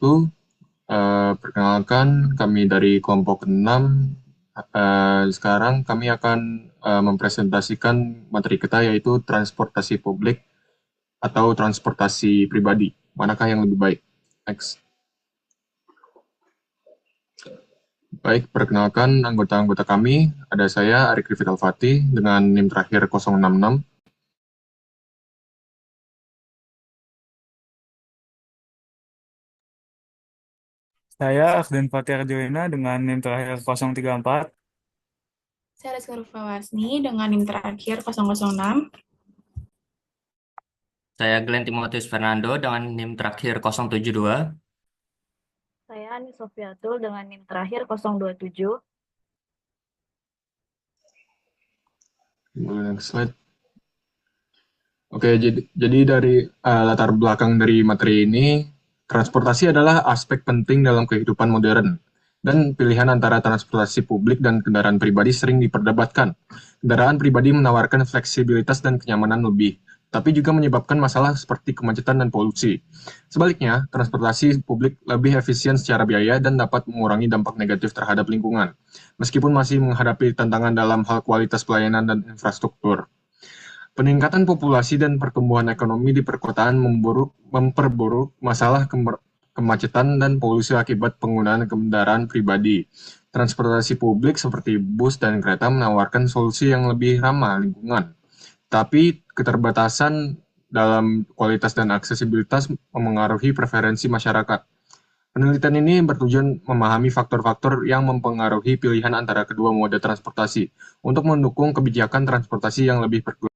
wabarakatuh. Perkenalkan, kami dari kelompok 6. Sekarang kami akan mempresentasikan materi kita, yaitu transportasi publik atau transportasi pribadi. Manakah yang lebih baik? Next. Baik, perkenalkan anggota-anggota kami. Ada saya, Arik Rifit Alfati, dengan NIM terakhir 066. Saya Akhdan Fatih Arjoina dengan NIM terakhir 034. Saya Rizka Rufawasni dengan NIM terakhir 006. Saya Glenn Timotius Fernando dengan NIM terakhir 072. Saya Ani Sofiatul dengan NIM terakhir 027. Next slide. Oke, jadi dari latar belakang dari materi ini, transportasi adalah aspek penting dalam kehidupan modern, dan pilihan antara transportasi publik dan kendaraan pribadi sering diperdebatkan. Kendaraan pribadi menawarkan fleksibilitas dan kenyamanan lebih, tapi juga menyebabkan masalah seperti kemacetan dan polusi. Sebaliknya, transportasi publik lebih efisien secara biaya dan dapat mengurangi dampak negatif terhadap lingkungan, meskipun masih menghadapi tantangan dalam hal kualitas pelayanan dan infrastruktur. Peningkatan populasi dan pertumbuhan ekonomi di perkotaan memperburuk masalah kemacetan dan polusi akibat penggunaan kendaraan pribadi. Transportasi publik seperti bus dan kereta menawarkan solusi yang lebih ramah lingkungan, tapi keterbatasan dalam kualitas dan aksesibilitas memengaruhi preferensi masyarakat. Penelitian ini bertujuan memahami faktor-faktor yang mempengaruhi pilihan antara kedua moda transportasi untuk mendukung kebijakan transportasi yang lebih berkelanjutan.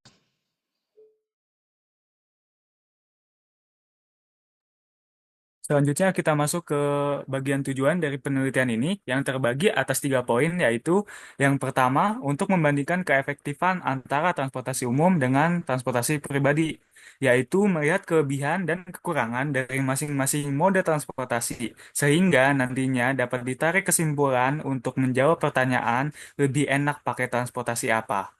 Selanjutnya kita masuk ke bagian tujuan dari penelitian ini yang terbagi atas 3 poin, yaitu yang pertama untuk membandingkan keefektifan antara transportasi umum dengan transportasi pribadi, yaitu melihat kelebihan dan kekurangan dari masing-masing mode transportasi, sehingga nantinya dapat ditarik kesimpulan untuk menjawab pertanyaan lebih enak pakai transportasi apa.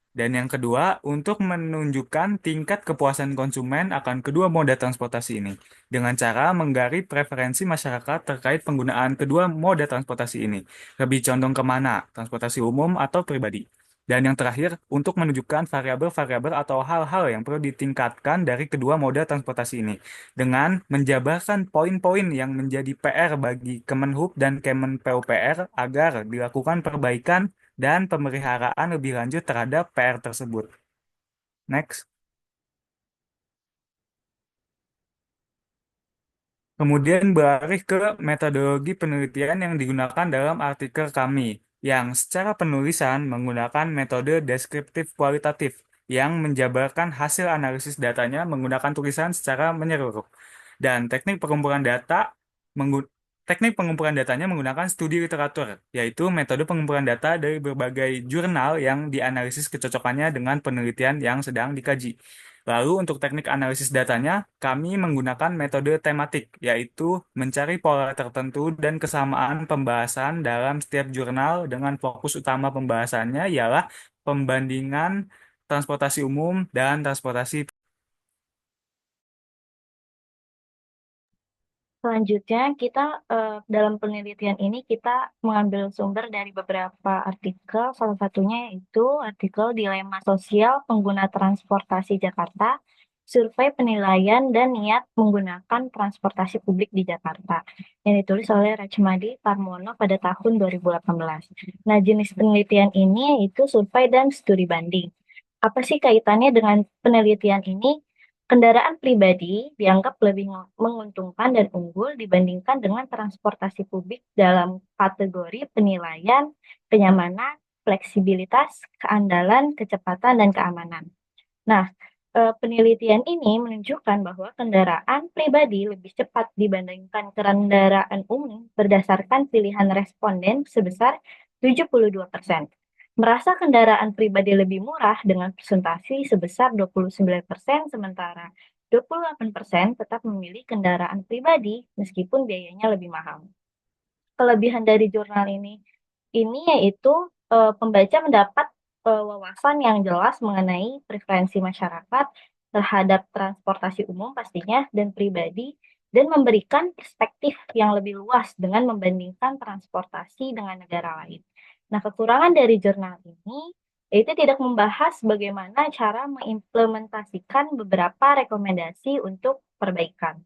Dan yang kedua, untuk menunjukkan tingkat kepuasan konsumen akan kedua moda transportasi ini, dengan cara menggali preferensi masyarakat terkait penggunaan kedua moda transportasi ini. Lebih condong kemana, transportasi umum atau pribadi. Dan yang terakhir, untuk menunjukkan variabel-variabel atau hal-hal yang perlu ditingkatkan dari kedua moda transportasi ini, dengan menjabarkan poin-poin yang menjadi PR bagi Kemenhub dan Kemen PUPR agar dilakukan perbaikan dan pemeliharaan lebih lanjut terhadap PR tersebut. Next. Kemudian beralih ke metodologi penelitian yang digunakan dalam artikel kami, yang secara penulisan menggunakan metode deskriptif kualitatif, yang menjabarkan hasil analisis datanya menggunakan tulisan secara menyeluruh. Dan teknik pengumpulan datanya menggunakan studi literatur, yaitu metode pengumpulan data dari berbagai jurnal yang dianalisis kecocokannya dengan penelitian yang sedang dikaji. Lalu untuk teknik analisis datanya, kami menggunakan metode tematik, yaitu mencari pola tertentu dan kesamaan pembahasan dalam setiap jurnal dengan fokus utama pembahasannya ialah pembandingan transportasi umum dan transportasi. Selanjutnya, kita dalam penelitian ini kita mengambil sumber dari beberapa artikel, salah satunya yaitu artikel Dilema Sosial Pengguna Transportasi Jakarta, Survei Penilaian dan Niat Menggunakan Transportasi Publik di Jakarta, yang ditulis oleh Rachmadi Parmono pada tahun 2018. Nah, jenis penelitian ini yaitu survei dan studi banding. Apa sih kaitannya dengan penelitian ini? Kendaraan pribadi dianggap lebih menguntungkan dan unggul dibandingkan dengan transportasi publik dalam kategori penilaian, kenyamanan, fleksibilitas, keandalan, kecepatan, dan keamanan. Nah, penelitian ini menunjukkan bahwa kendaraan pribadi lebih cepat dibandingkan kendaraan umum berdasarkan pilihan responden sebesar 72%. Merasa kendaraan pribadi lebih murah dengan presentasi sebesar 29%, sementara 28% tetap memilih kendaraan pribadi meskipun biayanya lebih mahal. Kelebihan dari jurnal ini yaitu pembaca mendapat wawasan yang jelas mengenai preferensi masyarakat terhadap transportasi umum pastinya dan pribadi dan memberikan perspektif yang lebih luas dengan membandingkan transportasi dengan negara lain. Nah, kekurangan dari jurnal ini yaitu tidak membahas bagaimana cara mengimplementasikan beberapa rekomendasi untuk perbaikan.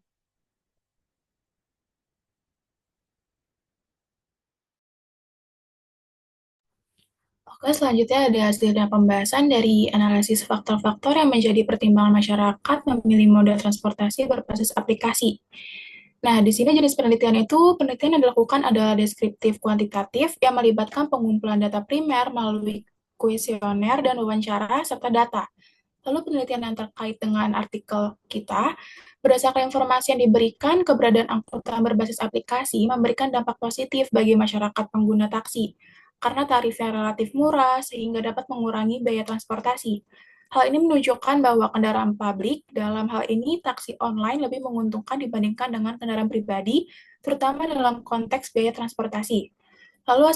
Oke, selanjutnya ada hasilnya pembahasan dari analisis faktor-faktor yang menjadi pertimbangan masyarakat memilih moda transportasi berbasis aplikasi. Nah, di sini jenis penelitian penelitian yang dilakukan adalah deskriptif kuantitatif yang melibatkan pengumpulan data primer melalui kuesioner dan wawancara serta data. Lalu penelitian yang terkait dengan artikel kita, berdasarkan informasi yang diberikan, keberadaan angkutan berbasis aplikasi memberikan dampak positif bagi masyarakat pengguna taksi, karena tarifnya relatif murah sehingga dapat mengurangi biaya transportasi. Hal ini menunjukkan bahwa kendaraan publik, dalam hal ini taksi online, lebih menguntungkan dibandingkan dengan kendaraan pribadi, terutama dalam konteks biaya transportasi. Lalu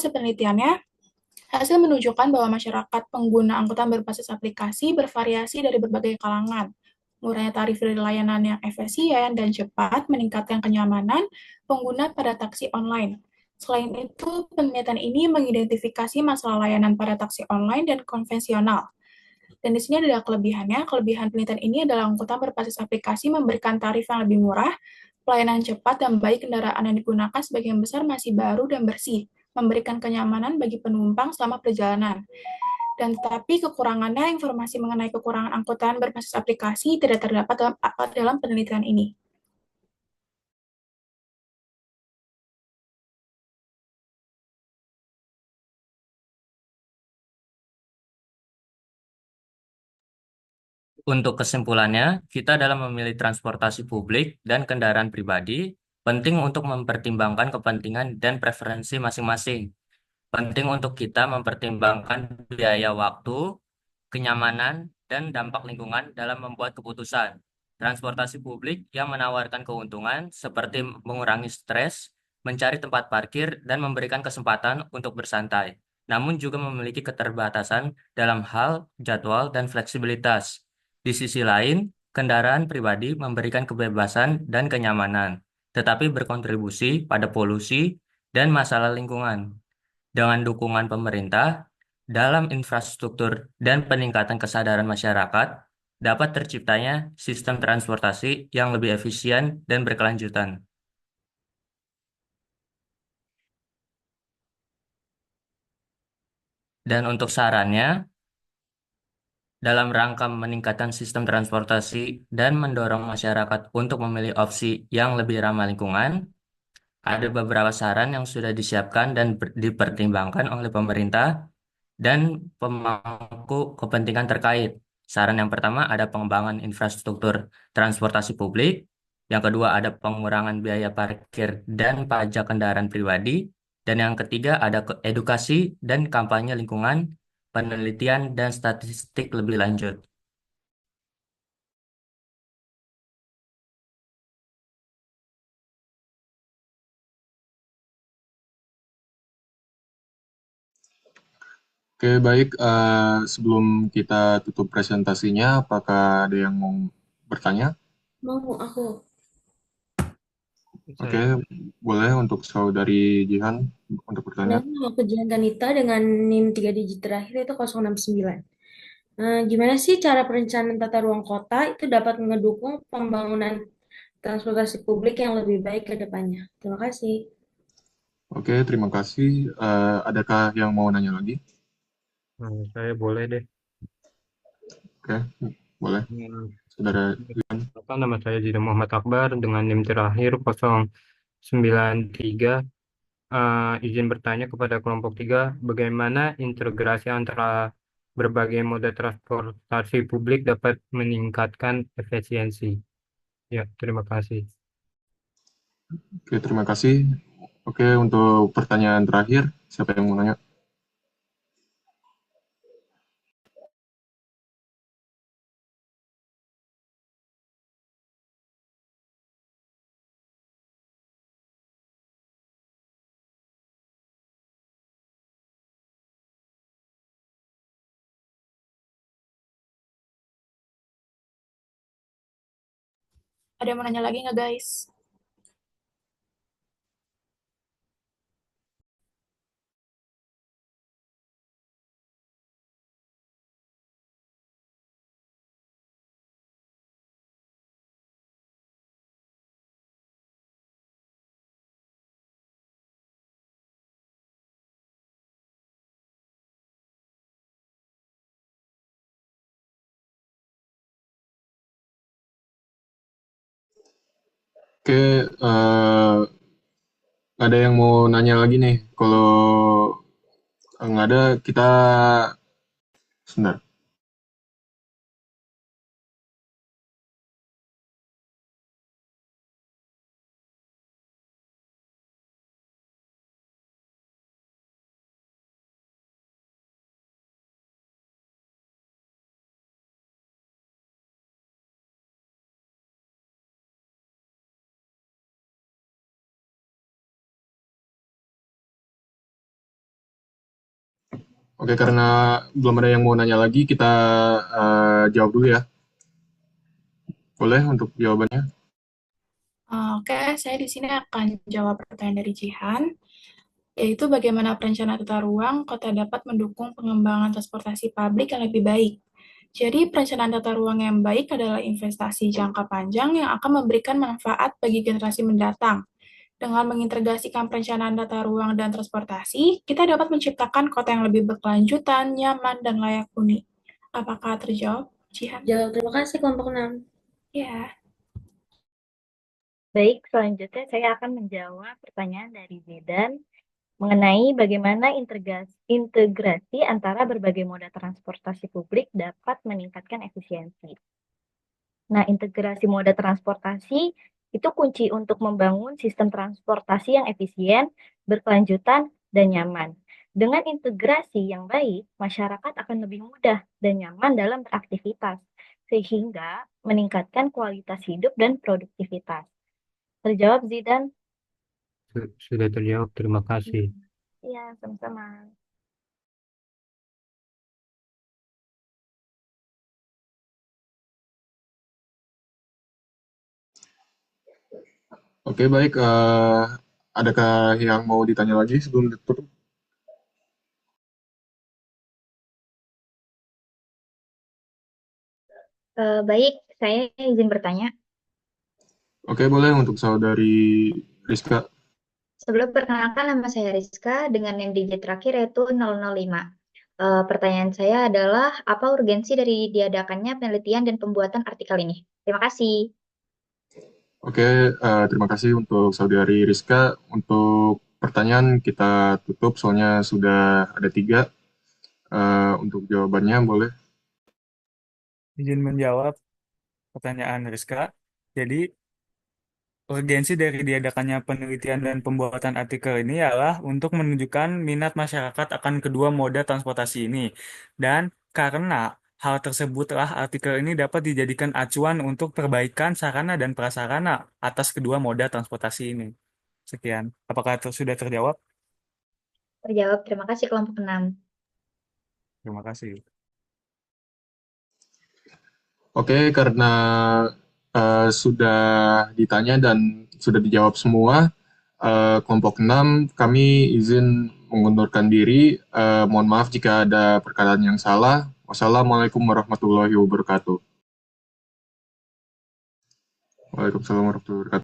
hasil menunjukkan bahwa masyarakat pengguna angkutan berbasis aplikasi bervariasi dari berbagai kalangan. Murahnya tarif dari layanan yang efisien dan cepat meningkatkan kenyamanan pengguna pada taksi online. Selain itu, penelitian ini mengidentifikasi masalah layanan pada taksi online dan konvensional. Dan di sini ada kelebihannya. Kelebihan penelitian ini adalah angkutan berbasis aplikasi memberikan tarif yang lebih murah, pelayanan cepat dan baik kendaraan yang digunakan sebagian besar masih baru dan bersih, memberikan kenyamanan bagi penumpang selama perjalanan. Dan tetapi kekurangannya, informasi mengenai kekurangan angkutan berbasis aplikasi tidak terdapat dalam penelitian ini. Untuk kesimpulannya, kita dalam memilih transportasi publik dan kendaraan pribadi penting untuk mempertimbangkan kepentingan dan preferensi masing-masing. Penting untuk kita mempertimbangkan biaya waktu, kenyamanan, dan dampak lingkungan dalam membuat keputusan. Transportasi publik yang menawarkan keuntungan seperti mengurangi stres, mencari tempat parkir, dan memberikan kesempatan untuk bersantai. Namun juga memiliki keterbatasan dalam hal jadwal dan fleksibilitas. Di sisi lain, kendaraan pribadi memberikan kebebasan dan kenyamanan, tetapi berkontribusi pada polusi dan masalah lingkungan. Dengan dukungan pemerintah dalam infrastruktur dan peningkatan kesadaran masyarakat, dapat terciptanya sistem transportasi yang lebih efisien dan berkelanjutan. Dan untuk sarannya, dalam rangka meningkatkan sistem transportasi dan mendorong masyarakat untuk memilih opsi yang lebih ramah lingkungan, ada beberapa saran yang sudah disiapkan dan dipertimbangkan oleh pemerintah dan pemangku kepentingan terkait. Saran yang pertama ada pengembangan infrastruktur transportasi publik. Yang kedua ada pengurangan biaya parkir dan pajak kendaraan pribadi. Dan yang ketiga ada edukasi dan kampanye lingkungan, penelitian dan statistik lebih lanjut. Oke, baik. Sebelum kita tutup presentasinya, apakah ada yang mau bertanya? Mau aku. Oke, boleh untuk saudari Jihan untuk bertanya. Nama aku Jihan Tanita dengan NIM 3 digit terakhir itu 069. Nah, gimana sih cara perencanaan tata ruang kota itu dapat mendukung pembangunan transportasi publik yang lebih baik ke depannya? Terima kasih. Oke, terima kasih. Adakah yang mau nanya lagi? Saya boleh deh. Oke, boleh. Saudara Jihan. Nama saya Zidane Muhammad Akbar dengan NIM terakhir 093. Izin bertanya kepada kelompok 3, bagaimana integrasi antara berbagai moda transportasi publik dapat meningkatkan efisiensi? Ya, terima kasih. Oke, terima kasih. Oke, untuk pertanyaan terakhir, siapa yang mau nanya? Ada yang mau nanya lagi nggak, guys? Oke, ada yang mau nanya lagi nih. Kalau nggak ada, kita sebentar. Oke, karena belum ada yang mau nanya lagi, kita jawab dulu ya. Boleh untuk jawabannya? Oke, saya di sini akan jawab pertanyaan dari Jihan, yaitu bagaimana perencanaan tata ruang kota dapat mendukung pengembangan transportasi publik yang lebih baik. Jadi, perencanaan tata ruang yang baik adalah investasi jangka panjang yang akan memberikan manfaat bagi generasi mendatang. Dengan mengintegrasikan perencanaan tata ruang dan transportasi, kita dapat menciptakan kota yang lebih berkelanjutan, nyaman, dan layak huni. Apakah terjawab, Jihan? Jawab, terima kasih kelompok 6. Ya. Baik, selanjutnya saya akan menjawab pertanyaan dari Zidan mengenai bagaimana integrasi antara berbagai moda transportasi publik dapat meningkatkan efisiensi. Nah, integrasi moda transportasi itu kunci untuk membangun sistem transportasi yang efisien, berkelanjutan, dan nyaman. Dengan integrasi yang baik, masyarakat akan lebih mudah dan nyaman dalam beraktivitas, sehingga meningkatkan kualitas hidup dan produktivitas. Terjawab, Zidan? Sudah terjawab, terima kasih. Iya, sama-sama. Oke, baik. Adakah yang mau ditanya lagi sebelum ditutup? Baik, saya izin bertanya. Oke, boleh untuk saudari Rizka. Sebelum perkenalkan, nama saya Rizka dengan NIM digit terakhir yaitu 005. Pertanyaan saya adalah, apa urgensi dari diadakannya penelitian dan pembuatan artikel ini? Terima kasih. Oke, terima kasih untuk saudari Rizka. Untuk pertanyaan kita tutup, soalnya sudah ada 3. Untuk jawabannya boleh. Izin menjawab pertanyaan Rizka. Jadi, urgensi dari diadakannya penelitian dan pembuatan artikel ini ialah untuk menunjukkan minat masyarakat akan kedua moda transportasi ini. Dan karena hal tersebutlah artikel ini dapat dijadikan acuan untuk perbaikan sarana dan prasarana atas kedua moda transportasi ini. Sekian. Apakah sudah terjawab? Terjawab, terima kasih kelompok 6. Terima kasih. Oke, karena sudah ditanya dan sudah dijawab semua, kelompok 6 kami izin mengundurkan diri. Mohon maaf jika ada perkataan yang salah. Wassalamualaikum warahmatullahi wabarakatuh. Waalaikumsalam warahmatullahi wabarakatuh.